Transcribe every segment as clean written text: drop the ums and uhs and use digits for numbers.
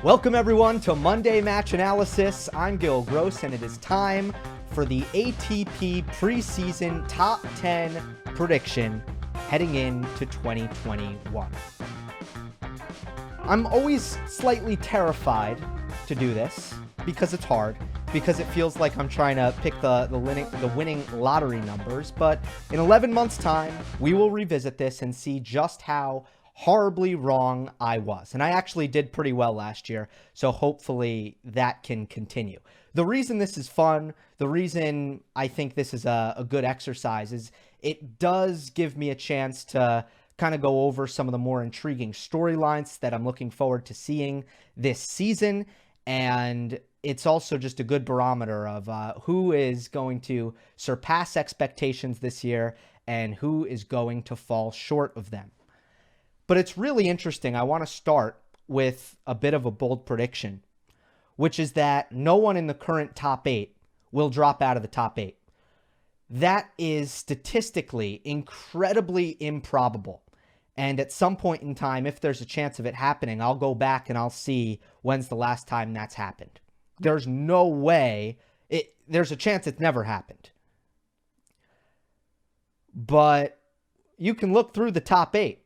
Welcome everyone to Monday Match Analysis. I'm Gill Gross, and it is time for the ATP Preseason Top 10 prediction heading into 2021. I'm always slightly terrified to do this because it's hard, because it feels like I'm trying to pick the winning lottery numbers. But in 11 months' time, we will revisit this and see just how horribly wrong I was. And I actually did pretty well last year, so hopefully that can continue. The reason this is fun, the reason I think this is a good exercise is it does give me a chance to kind of go over some of the more intriguing storylines that I'm looking forward to seeing this season. And it's also just a good barometer of who is going to surpass expectations this year and who is going to fall short of them. But it's really interesting. I want to start with a bit of a bold prediction, which is that no one in the current top 8 will drop out of the top 8. That is statistically incredibly improbable. And at some point in time, if there's a chance of it happening, I'll go back and I'll see when's the last time that's happened. There's no way. There's a chance it's never happened. But you can look through the top 8.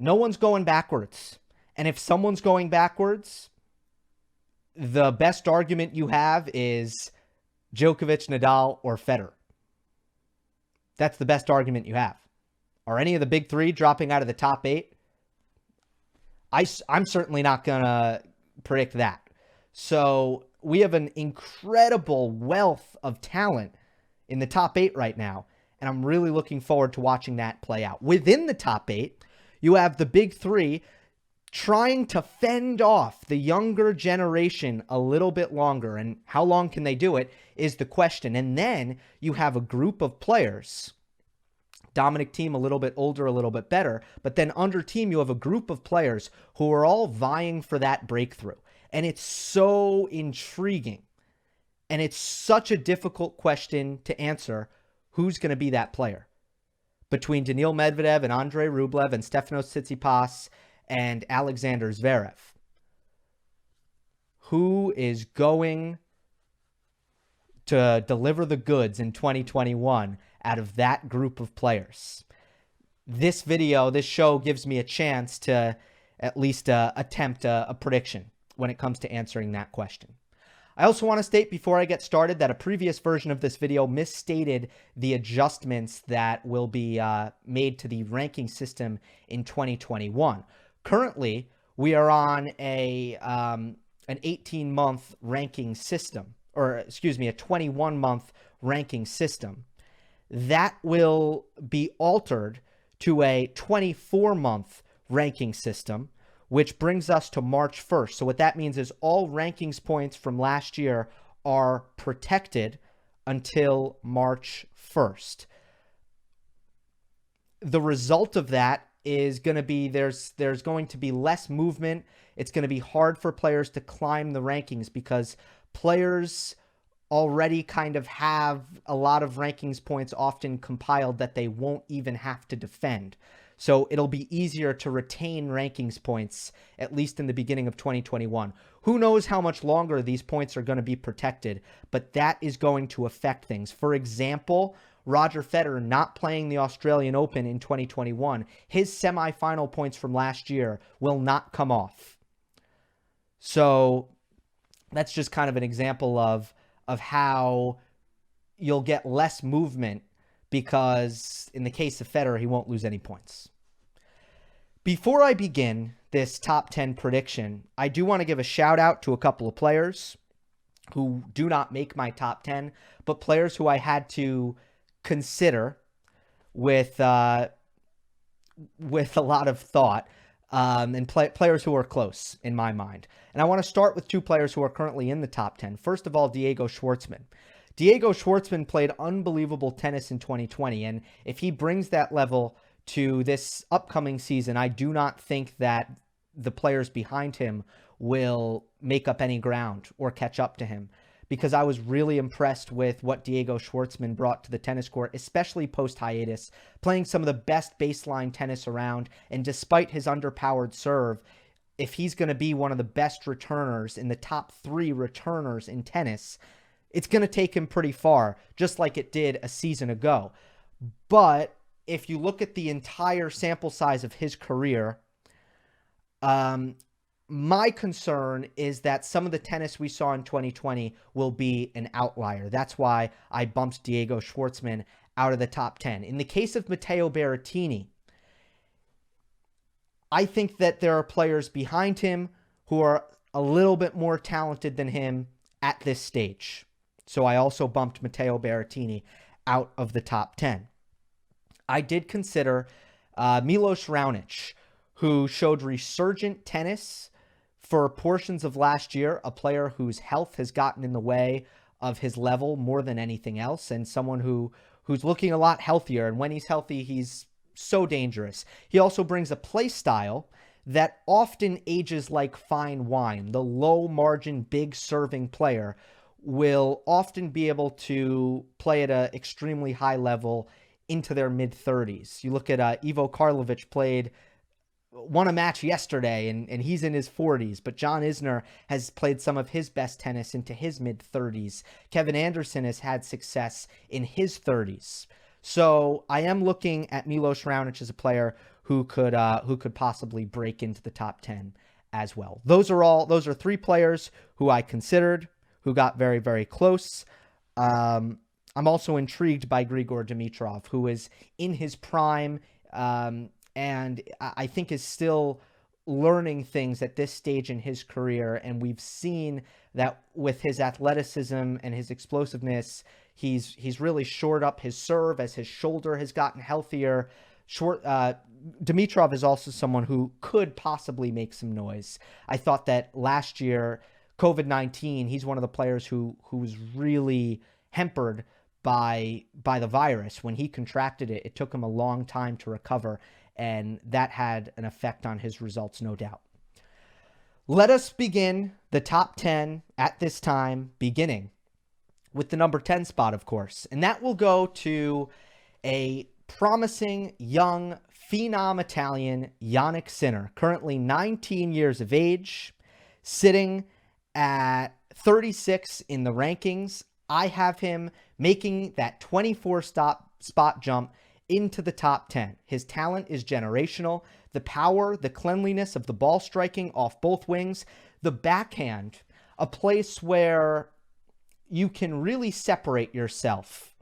No one's going backwards. And if someone's going backwards, the best argument you have is Djokovic, Nadal, or Federer. That's the best argument you have. Are any of the big three dropping out of the top 8? I'm certainly not going to predict that. So we have an incredible wealth of talent in the top 8 right now. And I'm really looking forward to watching that play out. Within the top 8, you have the big three trying to fend off the younger generation a little bit longer. And how long can they do it is the question. And then you have a group of players, Dominic Thiem a little bit older, a little bit better. But then under Thiem, you have a group of players who are all vying for that breakthrough. And it's so intriguing. And it's such a difficult question to answer. Who's going to be that player? Between Daniil Medvedev and Andrey Rublev and Stefanos, Tsitsipas and Alexander Zverev. Who is going to deliver the goods in 2021 out of that group of players? This show gives me a chance to at least attempt a prediction when it comes to answering that question. I also want to state before I get started that a previous version of this video misstated the adjustments that will be made to the ranking system in 2021. Currently, we are on an 18-month ranking system, or excuse me, a 21-month ranking system. That will be altered to a 24-month ranking system, which brings us to March 1st. So what that means is all rankings points from last year are protected until March 1st. The result of that is going to be there's going to be less movement. It's going to be hard for players to climb the rankings because players already kind of have a lot of rankings points often compiled that they won't even have to defend. So it'll be easier to retain rankings points, at least in the beginning of 2021. Who knows how much longer these points are going to be protected, but that is going to affect things. For example, Roger Federer not playing the Australian Open in 2021, his semifinal points from last year will not come off. So that's just kind of an example of how you'll get less movement because in the case of Federer, he won't lose any points. Before I begin this top 10 prediction, I do want to give a shout out to a couple of players who do not make my top 10, but players who I had to consider with a lot of thought, and players who are close in my mind. And I want to start with two players who are currently in the top 10. First of all, Diego Schwartzman. Diego Schwartzman played unbelievable tennis in 2020, and if he brings that level to this upcoming season, I do not think that the players behind him will make up any ground or catch up to him, because I was really impressed with what Diego Schwartzman brought to the tennis court, especially post-hiatus, playing some of the best baseline tennis around, and despite his underpowered serve, if he's going to be one of the best returners in the top 3 returners in tennis, it's going to take him pretty far, just like it did a season ago. But if you look at the entire sample size of his career, my concern is that some of the tennis we saw in 2020 will be an outlier. That's why I bumped Diego Schwartzman out of the top 10. In the case of Matteo Berrettini, I think that there are players behind him who are a little bit more talented than him at this stage. So I also bumped Matteo Berrettini out of the top 10. I did consider Milos Raonic, who showed resurgent tennis for portions of last year, a player whose health has gotten in the way of his level more than anything else, and someone who's looking a lot healthier. And when he's healthy, he's so dangerous. He also brings a play style that often ages like fine wine. The low margin, big serving player will often be able to play at an extremely high level into their mid-30s. You look at Ivo Karlovic won a match yesterday, and he's in his 40s, but John Isner has played some of his best tennis into his mid-30s. Kevin Anderson has had success in his 30s. So I am looking at Milos Raonic as a player who could possibly break into the top 10 as well. Those are 3 players who I considered, who got very, very close. I'm also intrigued by Grigor Dimitrov, who is in his prime, and I think is still learning things at this stage in his career. And we've seen that with his athleticism and his explosiveness, he's really shored up his serve as his shoulder has gotten healthier. Dimitrov is also someone who could possibly make some noise. I thought that last year, COVID-19, he's one of the players who was really hampered by the virus. When he contracted it, it took him a long time to recover, and that had an effect on his results, no doubt. Let us begin the top 10 at this time, beginning with the number 10 spot, of course. And that will go to a promising young phenom Italian, Jannik Sinner, currently 19 years of age, sitting at 36 in the rankings. I have him making that 24 spot jump into the top 10. His talent is generational. The power, the cleanliness of the ball striking off both wings, the backhand, a place where you can really separate yourself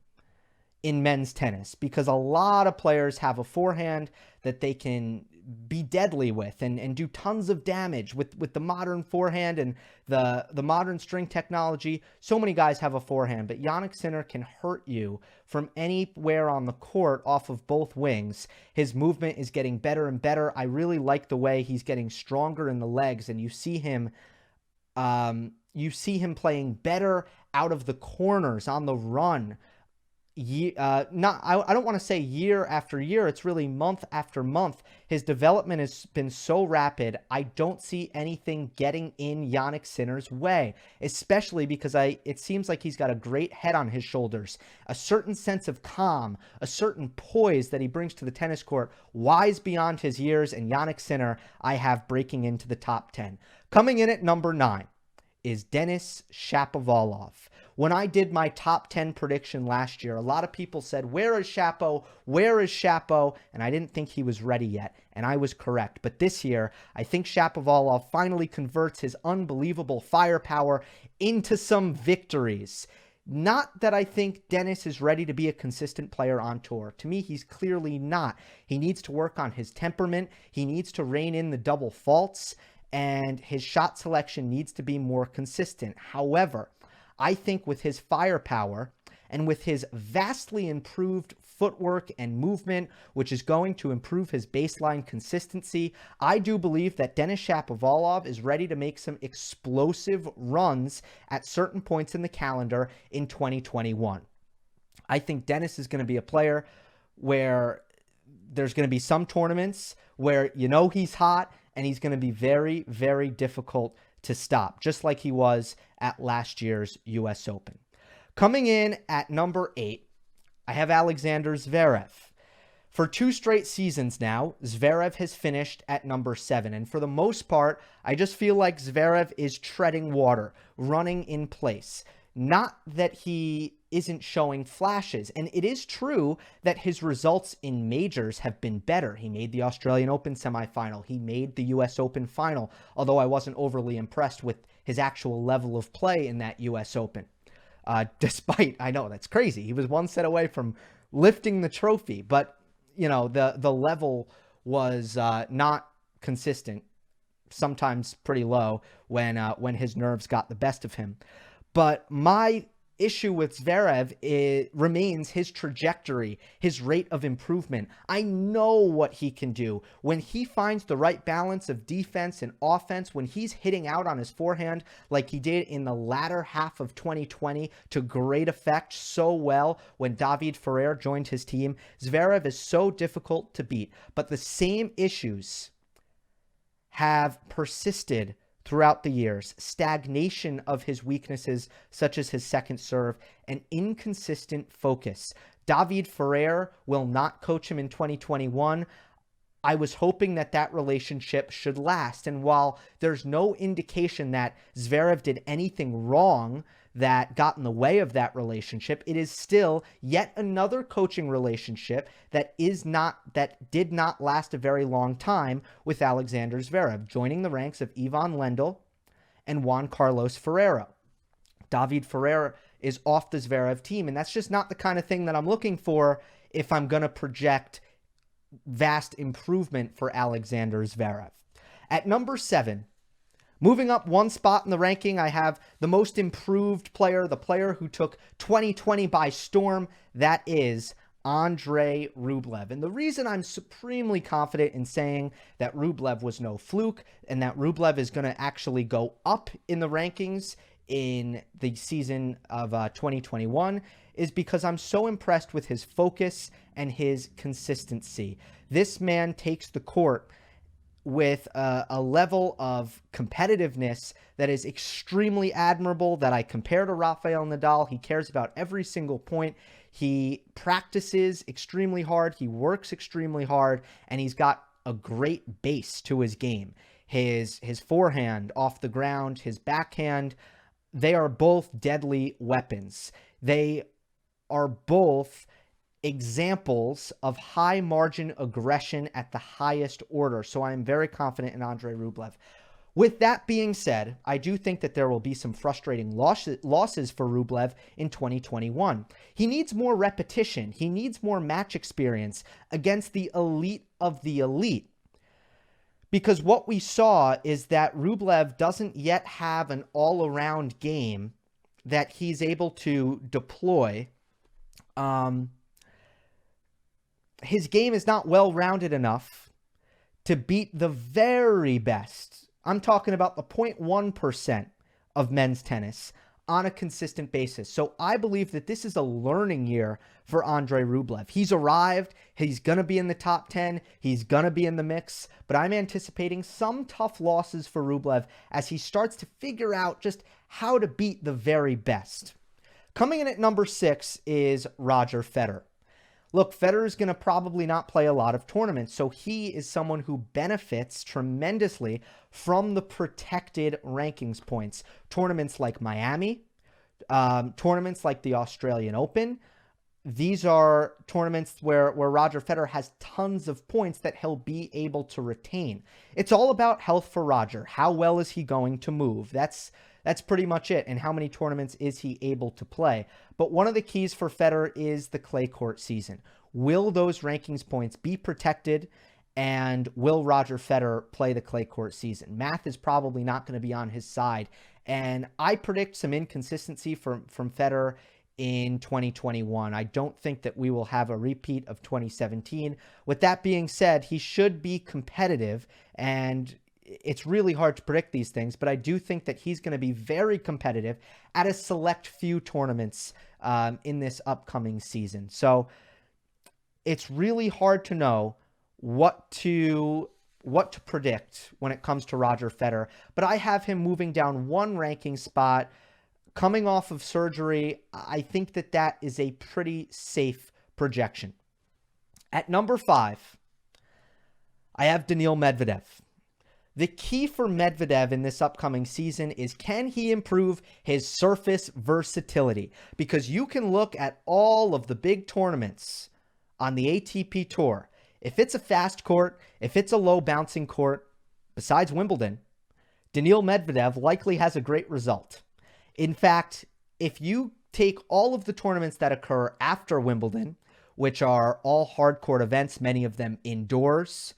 in men's tennis, because a lot of players have a forehand that they can be deadly with and do tons of damage with the modern forehand and the modern string technology. So many guys have a forehand, but Jannik Sinner can hurt you from anywhere on the court off of both wings. His movement is getting better and better. I really like the way he's getting stronger in the legs, and you see him playing better out of the corners on the run. I don't want to say year after year. It's really month after month. His development has been so rapid. I don't see anything getting in Jannik Sinner's way, especially because it seems like he's got a great head on his shoulders, a certain sense of calm, a certain poise that he brings to the tennis court, wise beyond his years. And Jannik Sinner, I have breaking into the top 10. Coming in at number 9 is Denis Shapovalov. When I did my top 10 prediction last year, a lot of people said, where is Shapo? Where is Shapo? And I didn't think he was ready yet, and I was correct. But this year, I think Shapovalov finally converts his unbelievable firepower into some victories. Not that I think Denis is ready to be a consistent player on tour. To me, he's clearly not. He needs to work on his temperament. He needs to rein in the double faults, and his shot selection needs to be more consistent. However, I think with his firepower and with his vastly improved footwork and movement, which is going to improve his baseline consistency, I do believe that Denis Shapovalov is ready to make some explosive runs at certain points in the calendar in 2021. I think Denis is going to be a player where there's going to be some tournaments where he's hot, and he's going to be very, very difficult to stop, just like he was at last year's U.S. Open. Coming in at number 8, I have Alexander Zverev. For 2 straight seasons now, Zverev has finished at number 7. And for the most part, I just feel like Zverev is treading water, running in place. Not that he isn't showing flashes. And it is true that his results in majors have been better. He made the Australian Open semifinal. He made the US Open final, although I wasn't overly impressed with his actual level of play in that US Open. Despite, I know that's crazy. He was one set away from lifting the trophy, but the level was not consistent, sometimes pretty low when his nerves got the best of him. But my issue with Zverev remains his trajectory, his rate of improvement. I know what he can do. When he finds the right balance of defense and offense, when he's hitting out on his forehand like he did in the latter half of 2020 to great effect so well when David Ferrer joined his team, Zverev is so difficult to beat. But the same issues have persisted throughout the years: stagnation of his weaknesses, such as his second serve, and inconsistent focus. David Ferrer will not coach him in 2021. I was hoping that relationship should last. And while there's no indication that Zverev did anything wrong that got in the way of that relationship, it is still yet another coaching relationship that did not last a very long time with Alexander Zverev, joining the ranks of Ivan Lendl and Juan Carlos Ferrero. David Ferrer is off the Zverev team, and that's just not the kind of thing that I'm looking for if I'm going to project vast improvement for Alexander Zverev. At number 7, moving up one spot in the ranking, I have the most improved player, the player who took 2020 by storm. That is Andrey Rublev. And the reason I'm supremely confident in saying that Rublev was no fluke and that Rublev is going to actually go up in the rankings in the season of 2021 is because I'm so impressed with his focus and his consistency. This man takes the court with a level of competitiveness that is extremely admirable, that I compare to Rafael Nadal. He cares about every single point. He practices extremely hard. He works extremely hard, and he's got a great base to his game. His forehand off the ground, his backhand, they are both deadly weapons. They are both examples of high margin aggression at the highest order. So I am very confident in Andrey Rublev. With that being said, I do think that there will be some frustrating losses for Rublev in 2021. He needs more repetition. He needs more match experience against the elite of the elite. Because what we saw is that Rublev doesn't yet have an all-around game that he's able to deploy. His game is not well-rounded enough to beat the very best. I'm talking about the 0.1% of men's tennis on a consistent basis. So I believe that this is a learning year for Andrey Rublev. He's arrived. He's going to be in the top 10. He's going to be in the mix. But I'm anticipating some tough losses for Rublev as he starts to figure out just how to beat the very best. Coming in at number 6 is Roger Federer. Look, Federer is going to probably not play a lot of tournaments, so he is someone who benefits tremendously from the protected rankings points. Tournaments like Miami, tournaments like the Australian Open, these are tournaments where Roger Federer has tons of points that he'll be able to retain. It's all about health for Roger. How well is he going to move? That's pretty much it. And how many tournaments is he able to play? But one of the keys for Federer is the clay court season. Will those rankings points be protected? And will Roger Federer play the clay court season? Math is probably not going to be on his side. And I predict some inconsistency from Federer in 2021. I don't think that we will have a repeat of 2017. With that being said, he should be competitive, and it's really hard to predict these things, but I do think that he's going to be very competitive at a select few tournaments in this upcoming season. So it's really hard to know what to predict when it comes to Roger Federer, but I have him moving down one ranking spot, coming off of surgery. I think that is a pretty safe projection. At number 5, I have Daniil Medvedev. The key for Medvedev in this upcoming season is, can he improve his surface versatility? Because you can look at all of the big tournaments on the ATP Tour. If it's a fast court, if it's a low bouncing court, besides Wimbledon, Daniil Medvedev likely has a great result. In fact, if you take all of the tournaments that occur after Wimbledon, which are all hard court events, many of them indoors,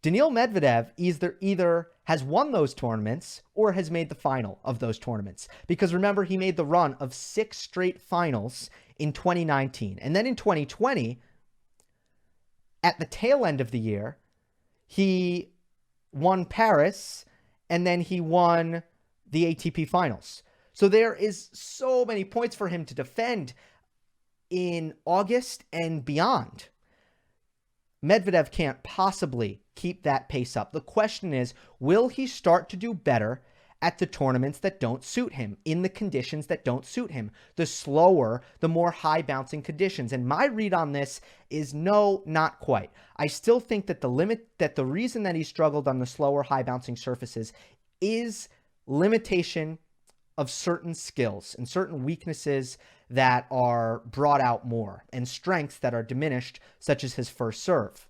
Daniil Medvedev either has won those tournaments or has made the final of those tournaments. Because remember, he made the run of 6 straight finals in 2019. And then in 2020, at the tail end of the year, he won Paris and then he won the ATP finals. So there is so many points for him to defend in August and beyond. Medvedev can't possibly keep that pace up. The question is, will he start to do better at the tournaments that don't suit him, in the conditions that don't suit him, the slower, the more high bouncing conditions? And my read on this is no, not quite. I still think that the reason that he struggled on the slower, high bouncing surfaces is limitation of certain skills and certain weaknesses that are brought out more, and strengths that are diminished, such as his first serve.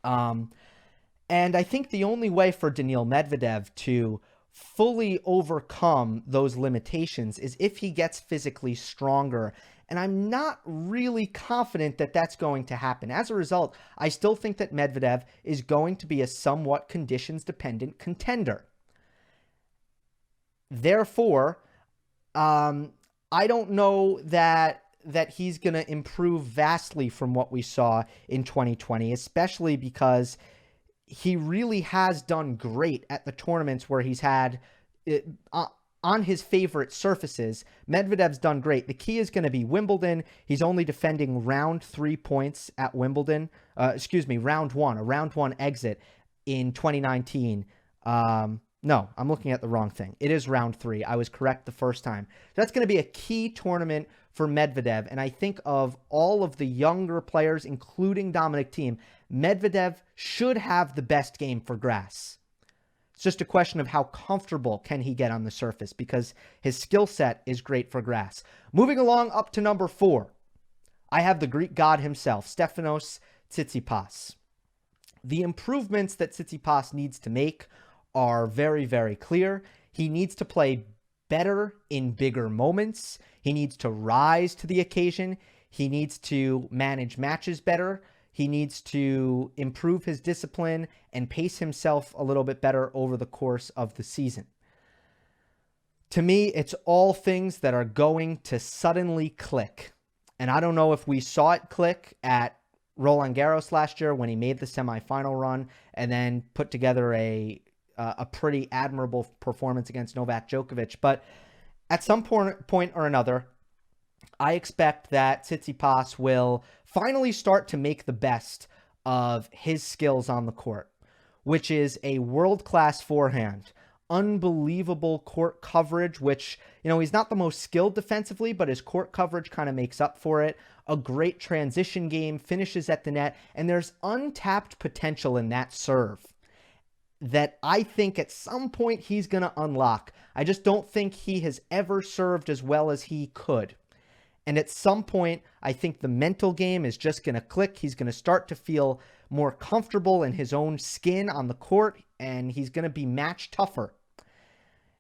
And I think the only way for Daniil Medvedev to fully overcome those limitations is if he gets physically stronger. And I'm not really confident that that's going to happen. As a result, I still think that Medvedev is going to be a somewhat conditions-dependent contender. Therefore, I don't know that he's going to improve vastly from what we saw in 2020, especially because he really has done great at the tournaments where he's had on his favorite surfaces. Medvedev's done great. The key is going to be Wimbledon. He's only defending round 3 points at Wimbledon. Round 1, a round 1 exit in 2019. No, I'm looking at the wrong thing. It is round 3. I was correct the first time. That's going to be a key tournament for Medvedev. And I think of all of the younger players, including Dominic Thiem, Medvedev should have the best game for grass. It's just a question of how comfortable can he get on the surface, because his skill set is great for grass. Moving along up to number 4, I have the Greek god himself, Stefanos Tsitsipas. The improvements that Tsitsipas needs to make are very, very clear. He needs to play better in bigger moments. He needs to rise to the occasion. He needs to manage matches better. He needs to improve his discipline and pace himself a little bit better over the course of the season. To me, it's all things that are going to suddenly click. And I don't know if we saw it click at Roland Garros last year when he made the semifinal run and then put together a pretty admirable performance against Novak Djokovic. But at some point or another, I expect that Tsitsipas will finally start to make the best of his skills on the court, which is a world-class forehand, unbelievable court coverage, which, he's not the most skilled defensively, but his court coverage kind of makes up for it. A great transition game, finishes at the net, and there's untapped potential in that serve that I think at some point he's going to unlock. I just don't think he has ever served as well as he could. And at some point, I think the mental game is just going to click. He's going to start to feel more comfortable in his own skin on the court, and he's going to be match tougher.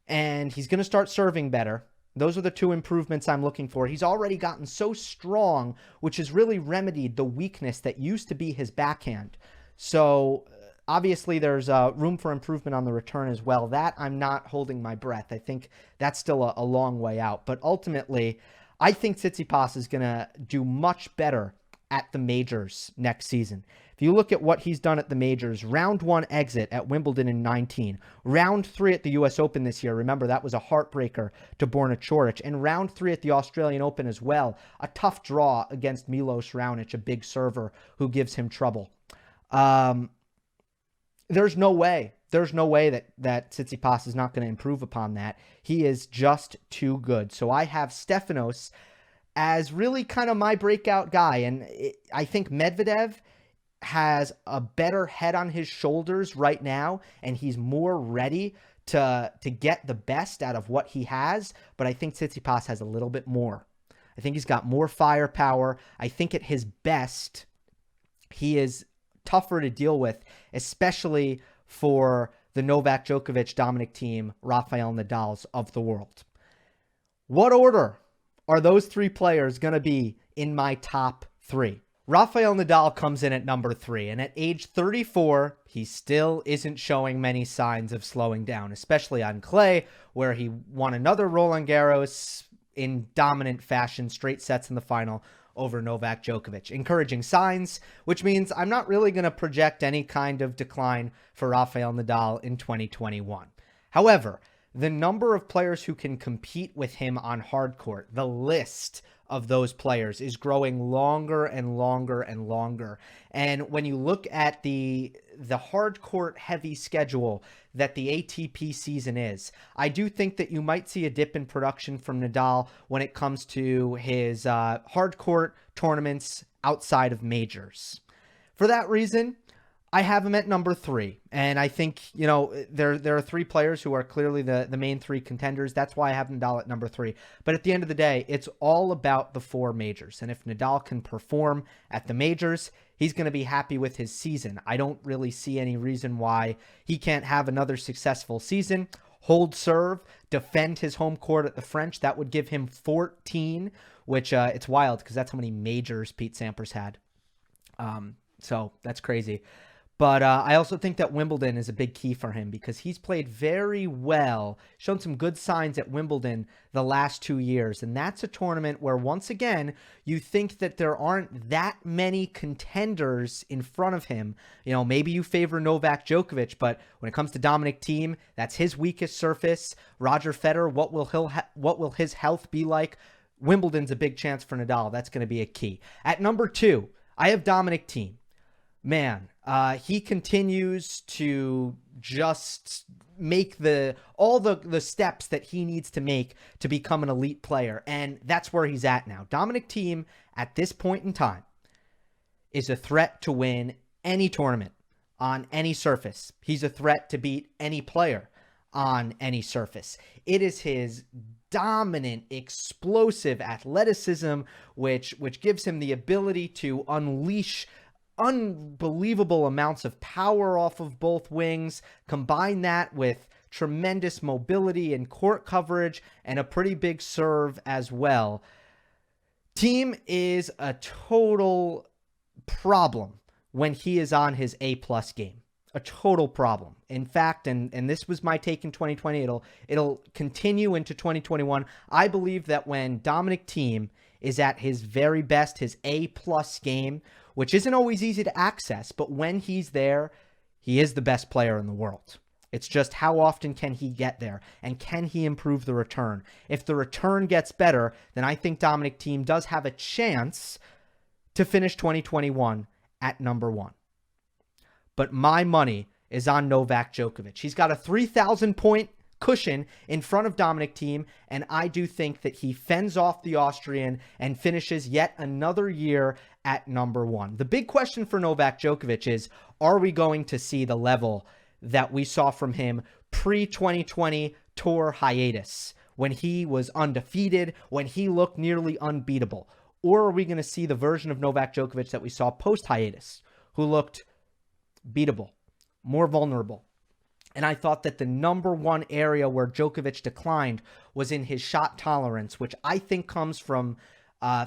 And he's going to start serving better. Those are the 2 improvements I'm looking for. He's already gotten so strong, which has really remedied the weakness that used to be his backhand. So obviously, there's room for improvement on the return as well. That I'm not holding my breath. I think that's still a long way out. But ultimately, I think Tsitsipas is going to do much better at the majors next season. If you look at what he's done at the majors, round 1 exit at Wimbledon in 19, round 3 at the US Open this year. Remember, that was a heartbreaker to Borna Coric. And round 3 at the Australian Open as well. A tough draw against Milos Raonic, a big server who gives him trouble. There's no way that Tsitsipas is not going to improve upon that. He is just too good. So I have Stefanos as really kind of my breakout guy. And I think Medvedev has a better head on his shoulders right now, and he's more ready to get the best out of what he has. But I think Tsitsipas has a little bit more. I think he's got more firepower. I think at his best, he is tougher to deal with, especially for the Novak Djokovic, Dominic Thiem, Rafael Nadals of the world. What order are those three players going to be in my top three? Rafael Nadal comes in at number 3, and at age 34, he still isn't showing many signs of slowing down, especially on clay, where he won another Roland Garros in dominant fashion, straight sets in the final over Novak Djokovic. Encouraging signs, which means I'm not really going to project any kind of decline for Rafael Nadal in 2021. However, the number of players who can compete with him on hard court, the list of those players is growing longer and longer and longer. And when you look at the hard court heavy schedule that the ATP season is, I do think that you might see a dip in production from Nadal when it comes to his hard court tournaments outside of majors. For that reason, I have him at number 3. And I think, there are 3 players who are clearly the main 3 contenders. That's why I have Nadal at number 3. But at the end of the day, it's all about the 4 majors. And if Nadal can perform at the majors, he's going to be happy with his season. I don't really see any reason why he can't have another successful season, hold serve, defend his home court at the French. That would give him 14, which it's wild because that's how many majors Pete Sampras had. So that's crazy. But I also think that Wimbledon is a big key for him because he's played very well, shown some good signs at Wimbledon the last 2 years. And that's a tournament where, once again, you think that there aren't that many contenders in front of him. Maybe you favor Novak Djokovic, but when it comes to Dominic Thiem, that's his weakest surface. Roger Federer, what will his health be like? Wimbledon's a big chance for Nadal. That's going to be a key. At number 2, I have Dominic Thiem. Man, he continues to just make all the steps that he needs to make to become an elite player. And that's where he's at now. Dominic Thiem, at this point in time, is a threat to win any tournament on any surface. He's a threat to beat any player on any surface. It is his dominant, explosive athleticism, which gives him the ability to unleash unbelievable amounts of power off of both wings. Combine that with tremendous mobility and court coverage and a pretty big serve as well. Thiem is a total problem when he is on his A+ game. A total problem. In fact, and this was my take in 2020, it'll continue into 2021. I believe that when Dominic Thiem is at his very best, his A+ game, which isn't always easy to access, but when he's there, he is the best player in the world. It's just how often can he get there, and can he improve the return? If the return gets better, then I think Dominic Thiem does have a chance to finish 2021 at number 1. But my money is on Novak Djokovic. He's got a 3,000-point cushion in front of Dominic Thiem, and I do think that he fends off the Austrian and finishes yet another year at number 1. The big question for Novak Djokovic is, are we going to see the level that we saw from him pre-2020 tour hiatus, when he was undefeated, when he looked nearly unbeatable? Or are we going to see the version of Novak Djokovic that we saw post-hiatus, who looked beatable, more vulnerable? And I thought that the number 1 area where Djokovic declined was in his shot tolerance, which I think comes from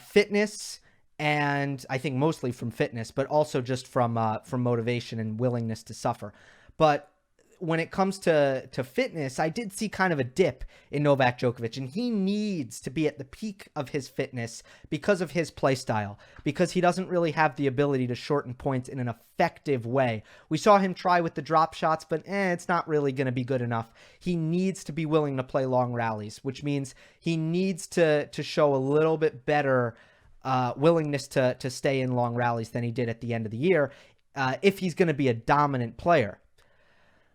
fitness, and I think mostly from fitness, but also just from motivation and willingness to suffer. But when it comes to fitness, I did see kind of a dip in Novak Djokovic, and he needs to be at the peak of his fitness because of his play style, because he doesn't really have the ability to shorten points in an effective way. We saw him try with the drop shots, but it's not really going to be good enough. He needs to be willing to play long rallies, which means he needs to show a little bit better willingness to stay in long rallies than he did at the end of the year if he's going to be a dominant player.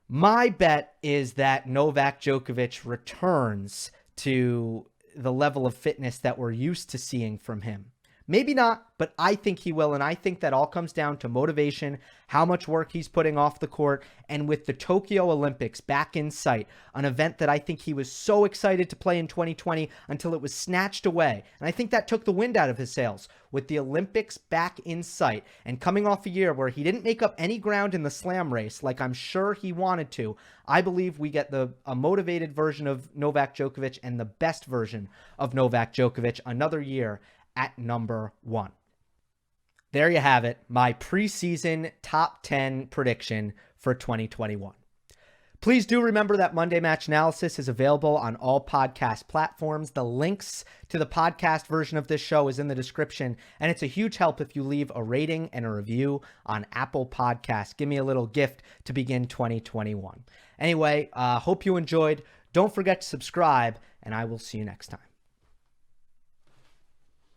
My bet is that Novak Djokovic returns to the level of fitness that we're used to seeing from him. Maybe not, but I think he will, and I think that all comes down to motivation, how much work he's putting off the court, and with the Tokyo Olympics back in sight, an event that I think he was so excited to play in 2020 until it was snatched away. And I think that took the wind out of his sails. With the Olympics back in sight, and coming off a year where he didn't make up any ground in the slam race like I'm sure he wanted to, I believe we get a motivated version of Novak Djokovic and the best version of Novak Djokovic another year at number 1. There you have it, my preseason top 10 prediction for 2021. Please do remember that Monday Match Analysis is available on all podcast platforms. The links to the podcast version of this show is in the description, and it's a huge help if you leave a rating and a review on Apple Podcasts. Give me a little gift to begin 2021. Anyway, hope you enjoyed. Don't forget to subscribe, and I will see you next time.